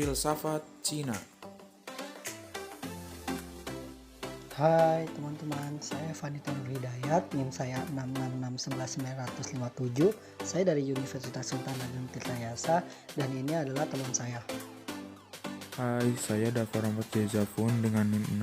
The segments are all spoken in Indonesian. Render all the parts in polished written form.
Filsafat Cina. Hai teman-teman, saya Vanita Nur Hidayat, NIM saya 666119957. Saya dari Universitas Sultan Ageng Tirtayasa dan ini adalah teman saya. Hai, saya Dava Rahmat Jezafun dengan NIM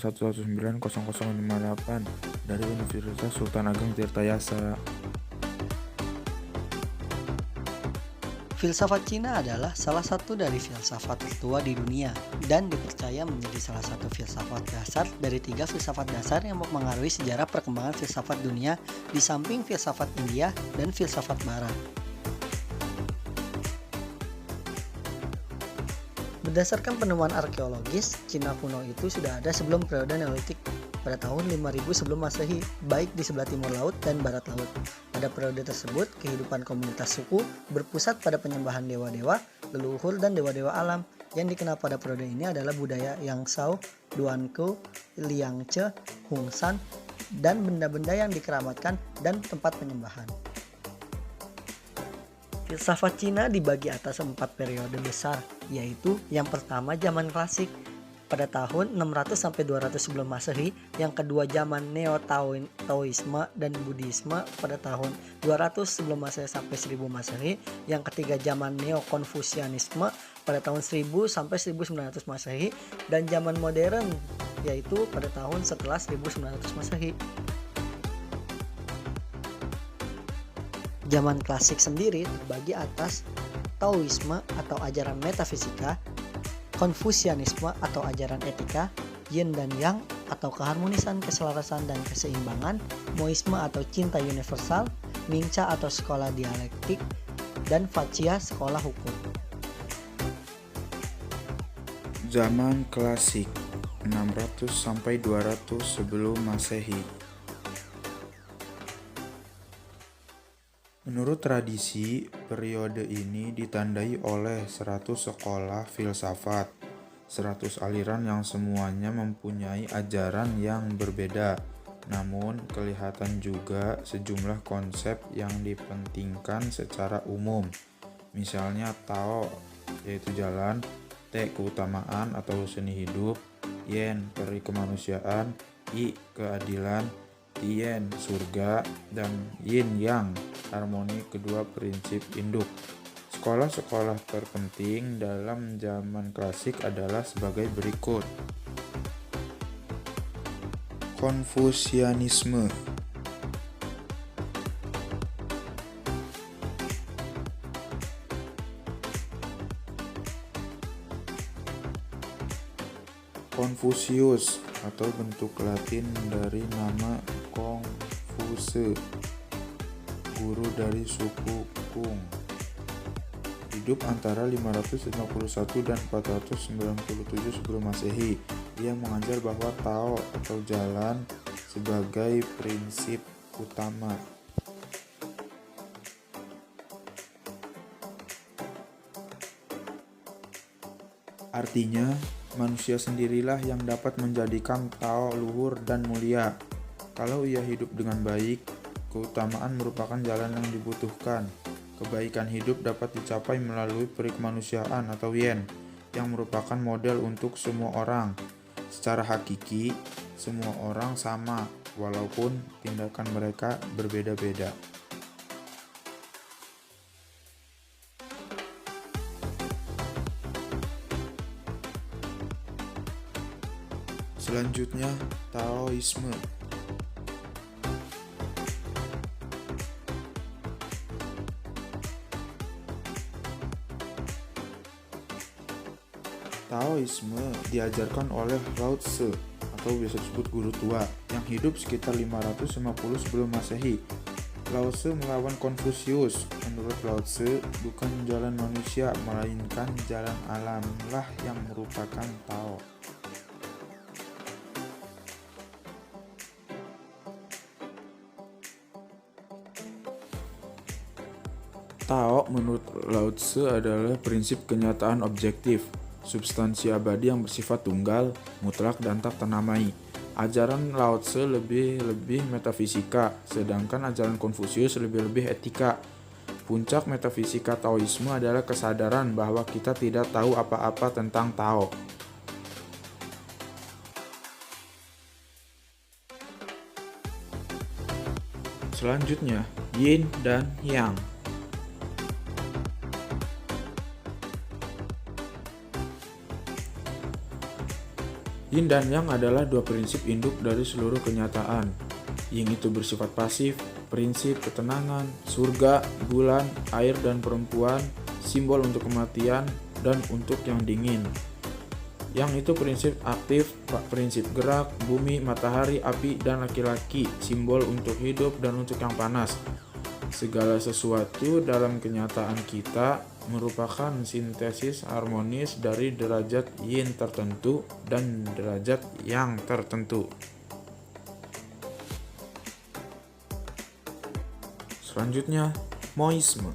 66611900058 dari Universitas Sultan Ageng Tirtayasa. Filsafat Cina adalah salah satu dari filsafat tertua di dunia dan dipercaya menjadi salah satu filsafat dasar dari 3 filsafat dasar yang mempengaruhi sejarah perkembangan filsafat dunia di samping filsafat India dan filsafat Barat. Berdasarkan penemuan arkeologis, Cina kuno itu sudah ada sebelum periode Neolitik pada tahun 5000 sebelum Masehi, baik di sebelah timur laut dan barat laut. Pada periode tersebut, kehidupan komunitas suku berpusat pada penyembahan dewa-dewa, leluhur dan dewa-dewa alam. Yang dikenal pada periode ini adalah budaya Yangzhou, Duankou, Liangce, Hongsan, dan benda-benda yang dikeramatkan dan tempat penyembahan. Filsafat Cina dibagi atas 4 periode besar, yaitu yang pertama zaman klasik pada tahun 600 sampai 200 sebelum Masehi, yang kedua zaman Neo-Taoisme dan Buddhisme pada tahun 200 sebelum Masehi sampai 1000 Masehi, yang ketiga zaman Neo-Konfusianisme pada tahun 1000 sampai 1900 Masehi, dan zaman modern yaitu pada tahun setelah 1900 Masehi. Zaman klasik sendiri terbagi atas Taoisme atau ajaran metafisika, Konfusianisme atau ajaran etika, Yin dan Yang atau keharmonisan, keselarasan dan keseimbangan, Moisme atau cinta universal, Mingcha atau sekolah dialektik, dan Faccia sekolah hukum. Zaman klasik 600 sampai 200 sebelum Masehi. Menurut tradisi, periode ini ditandai oleh 100 sekolah filsafat, 100 aliran yang semuanya mempunyai ajaran yang berbeda. Namun, kelihatan juga sejumlah konsep yang dipentingkan secara umum. Misalnya Tao, yaitu jalan, Te, keutamaan atau seni hidup, Yen, peri kemanusiaan, I, keadilan, Tien, surga, dan Yin Yang, harmoni kedua prinsip induk. Sekolah-sekolah terpenting dalam zaman klasik adalah sebagai berikut. Konfusianisme. Konfusius atau bentuk Latin dari nama Kongfuse, guru dari suku Kung. Hidup antara 551 dan 497 sebelum Masehi. Ia mengajar bahwa Tao atau jalan sebagai prinsip utama. Artinya, manusia sendirilah yang dapat menjadikan Tao luhur dan mulia. Kalau ia hidup dengan baik, keutamaan merupakan jalan yang dibutuhkan. Kebaikan hidup dapat dicapai melalui peri kemanusiaan atau Yen, yang merupakan model untuk semua orang. Secara hakiki, semua orang sama, walaupun tindakan mereka berbeda-beda. Selanjutnya, Taoisme. Taoisme diajarkan oleh Lao Tzu atau biasa disebut guru tua yang hidup sekitar 550 sebelum Masehi. Lao Tzu melawan Konfusius. Menurut Lao Tzu, bukan jalan manusia melainkan jalan alamlah yang merupakan Tao. Tao menurut Lao Tzu adalah prinsip kenyataan objektif, substansi abadi yang bersifat tunggal, mutlak dan tak ternamai. Ajaran Lao Tzu lebih metafisika, sedangkan ajaran Konfusius lebih etika. Puncak metafisika Taoisme adalah kesadaran bahwa kita tidak tahu apa-apa tentang Tao. Selanjutnya, Yin dan Yang. Yin dan Yang adalah dua prinsip induk dari seluruh kenyataan. Yin itu bersifat pasif, prinsip ketenangan, surga, bulan, air dan perempuan, simbol untuk kematian, dan untuk yang dingin. Yang itu prinsip aktif, prinsip gerak, bumi, matahari, api, dan laki-laki, simbol untuk hidup dan untuk yang panas. Segala sesuatu dalam kenyataan kita merupakan sintesis harmonis dari derajat yin tertentu dan derajat yang tertentu. Selanjutnya, Moisme.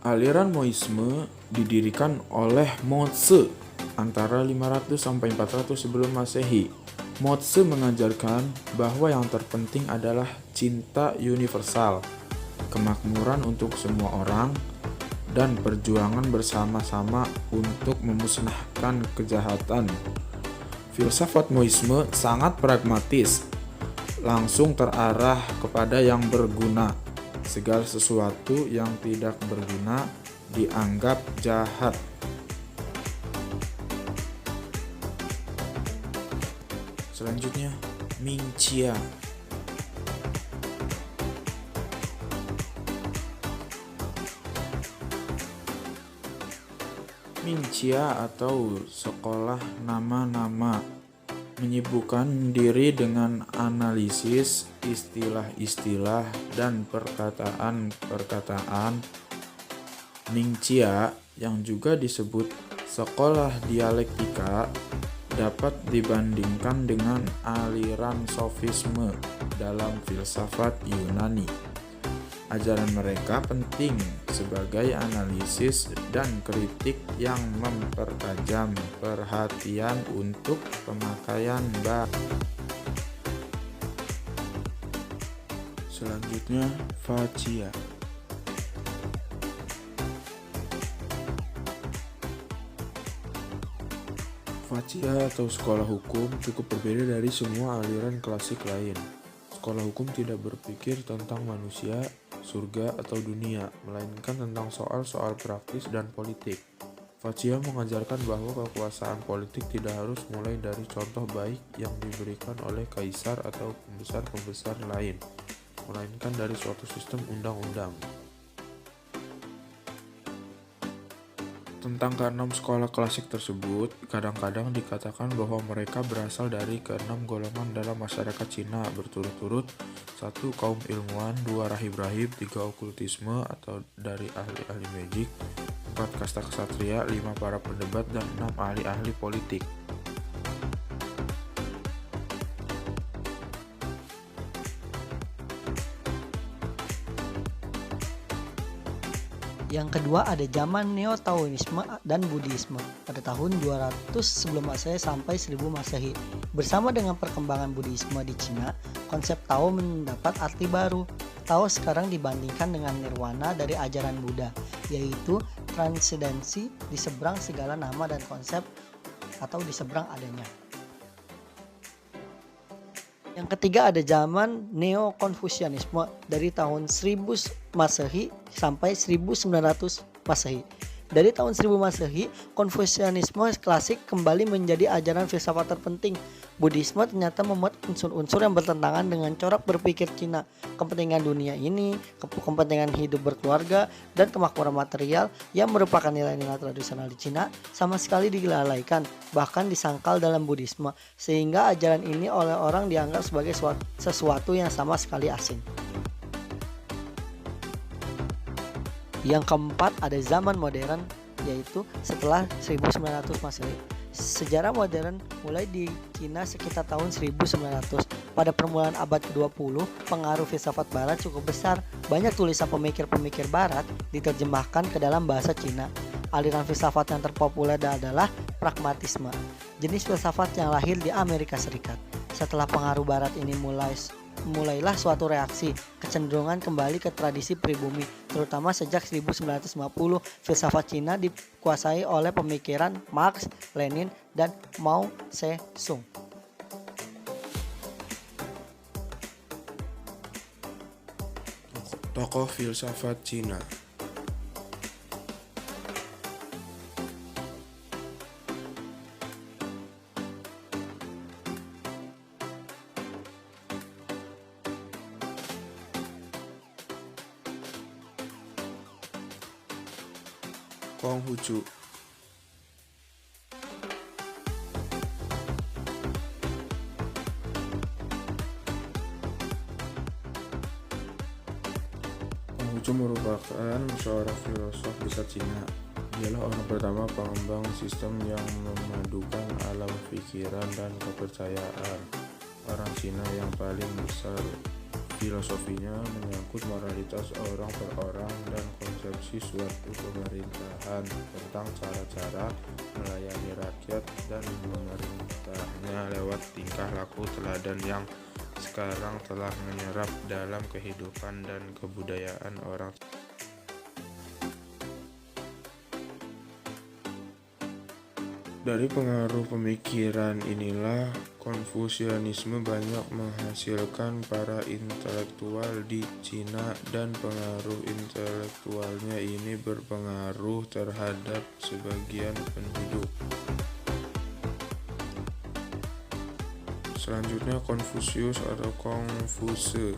Aliran Moisme didirikan oleh Mo Tse antara 500 sampai 400 sebelum Masehi. Mo Tse mengajarkan bahwa yang terpenting adalah cinta universal, kemakmuran untuk semua orang, dan perjuangan bersama-sama untuk memusnahkan kejahatan. Filsafat Moisme sangat pragmatis, langsung terarah kepada yang berguna. Segala sesuatu yang tidak berguna dianggap jahat. Selanjutnya, Ming Chia. Ming Chia atau sekolah nama-nama menyibukkan diri dengan analisis istilah-istilah dan perkataan-perkataan. Ming Chia, yang juga disebut sekolah dialektika, dapat dibandingkan dengan aliran sofisme dalam filsafat Yunani. Ajaran mereka penting sebagai analisis dan kritik yang mempertajam perhatian untuk pemakaian bahasa. Selanjutnya, Faccia. Faccia atau sekolah hukum cukup berbeda dari semua aliran klasik lain. Sekolah hukum tidak berpikir tentang manusia, surga, atau dunia, melainkan tentang soal-soal praktis dan politik. Faccia mengajarkan bahwa kekuasaan politik tidak harus mulai dari contoh baik yang diberikan oleh kaisar atau pembesar-pembesar lain, melainkan dari suatu sistem undang-undang. Tentang keenam sekolah klasik tersebut, kadang-kadang dikatakan bahwa mereka berasal dari keenam golongan dalam masyarakat Cina berturut-turut: 1. Kaum ilmuwan, 2. rahib-rahib, 3. okultisme atau dari ahli-ahli magic, 4. kasta ksatria, 5. para pendebat, dan 6. ahli-ahli politik. Yang kedua ada zaman Neo-Taoisme dan Buddhisme pada tahun 200 sebelum Masehi sampai 1000 Masehi. Bersama dengan perkembangan Buddhisme di Cina, konsep Tao mendapat arti baru. Tao sekarang dibandingkan dengan nirwana dari ajaran Buddha, yaitu transendensi di seberang segala nama dan konsep atau di seberang adanya. Yang ketiga ada zaman Neo-Konfusianisme dari tahun 1000 Masehi sampai 1900 Masehi. Dari tahun 1000 Masehi, Konfusianisme klasik kembali menjadi ajaran filsafat terpenting. Buddhisme ternyata memuat unsur-unsur yang bertentangan dengan corak berpikir Cina. Kepentingan dunia ini, kepentingan hidup berkeluarga, dan kemakmuran material yang merupakan nilai-nilai tradisional di Cina sama sekali dilalaikan, bahkan disangkal dalam Buddhisme, sehingga ajaran ini oleh orang dianggap sebagai sesuatu yang sama sekali asing. Yang keempat ada zaman modern, yaitu setelah 1900 Masehi. Sejarah modern mulai di Cina sekitar tahun 1900. Pada permulaan abad ke-20, pengaruh filsafat barat cukup besar. Banyak tulisan pemikir-pemikir barat diterjemahkan ke dalam bahasa Cina. Aliran filsafat yang terpopuler adalah pragmatisme, jenis filsafat yang lahir di Amerika Serikat. Setelah pengaruh barat ini mulailah suatu reaksi, kecenderungan kembali ke tradisi pribumi, terutama sejak 1950 filsafat Cina dikuasai oleh pemikiran Marx, Lenin, dan Mao Tse-tung. Tokoh filsafat Cina. Konghucu. Konghucu merupakan seorang filosof besar Cina. Dialah orang pertama pengembang sistem yang memadukan alam pikiran dan kepercayaan. Orang Cina yang paling besar filosofinya menyangkut moralitas orang per orang dan konsepsi suatu pemerintahan tentang cara-cara melayani rakyat dan memerintahnya lewat tingkah laku teladan yang sekarang telah menyerap dalam kehidupan dan kebudayaan orang. Dari pengaruh pemikiran inilah Konfusianisme banyak menghasilkan para intelektual di Cina, dan pengaruh intelektualnya ini berpengaruh terhadap sebagian penduduk. Selanjutnya Konfusius atau Kongfuse.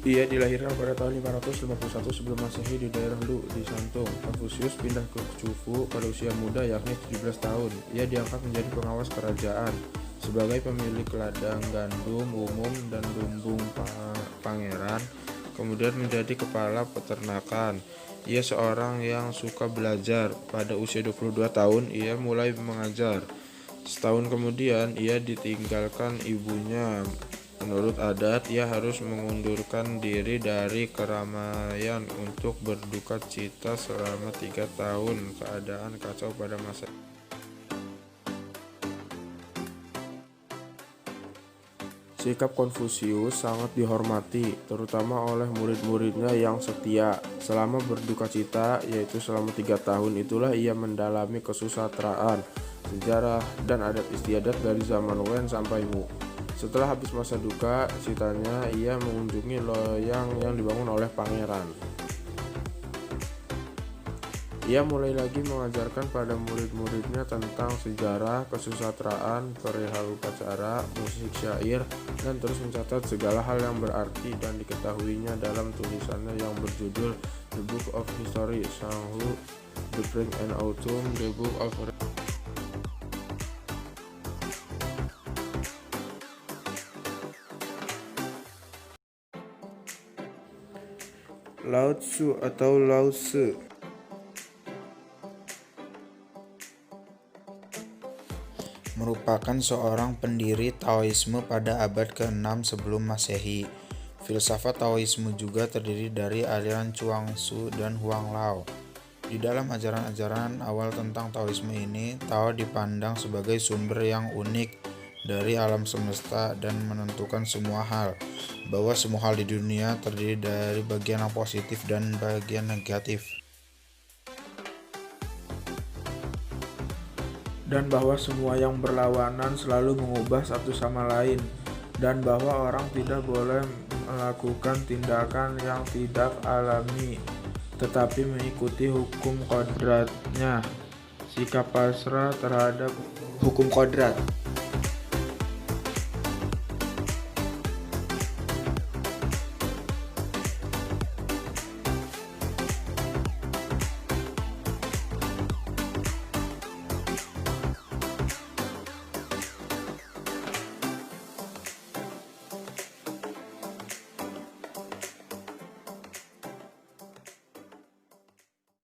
Ia dilahirkan pada tahun 551 sebelum Masehi di daerah Lu di Shantung. Konfusius pindah ke Chufu pada usia muda, yakni 17 tahun. Ia diangkat menjadi pengawas kerajaan sebagai pemilik ladang gandum umum dan lumbung pangeran, kemudian menjadi kepala peternakan. Ia seorang yang suka belajar. Pada usia 22 tahun, ia mulai mengajar. Setahun kemudian, ia ditinggalkan ibunya. Menurut adat, ia harus mengundurkan diri dari keramaian untuk berduka cita selama 3 tahun. Keadaan kacau pada masa. Sikap Konfusius sangat dihormati, terutama oleh murid-muridnya yang setia. Selama berduka cita, yaitu selama 3 tahun itulah ia mendalami kesusastraan, sejarah, dan adat istiadat dari zaman Wen sampai Mu. Setelah habis masa duka citanya, ia mengunjungi loyang yang dibangun oleh pangeran. Ia mulai lagi mengajarkan pada murid-muridnya tentang sejarah, kesusastraan, perihal upacara, musik syair, dan terus mencatat segala hal yang berarti dan diketahuinya dalam tulisannya yang berjudul The Book of History, Shanghu, The Spring and Autumn, The Book of Lao Tzu atau Lao Tse. Merupakan seorang pendiri Taoisme pada abad ke-6 sebelum Masehi. Filsafat Taoisme juga terdiri dari aliran Chuang Tzu dan Huang Lao. Di dalam ajaran-ajaran awal tentang Taoisme ini, Tao dipandang sebagai sumber yang unik dari alam semesta dan menentukan semua hal, bahwa semua hal di dunia terdiri dari bagian yang positif dan bagian negatif, dan bahwa semua yang berlawanan selalu mengubah satu sama lain, dan bahwa orang tidak boleh melakukan tindakan yang tidak alami tetapi mengikuti hukum kodratnya. Sikap pasrah terhadap hukum kodrat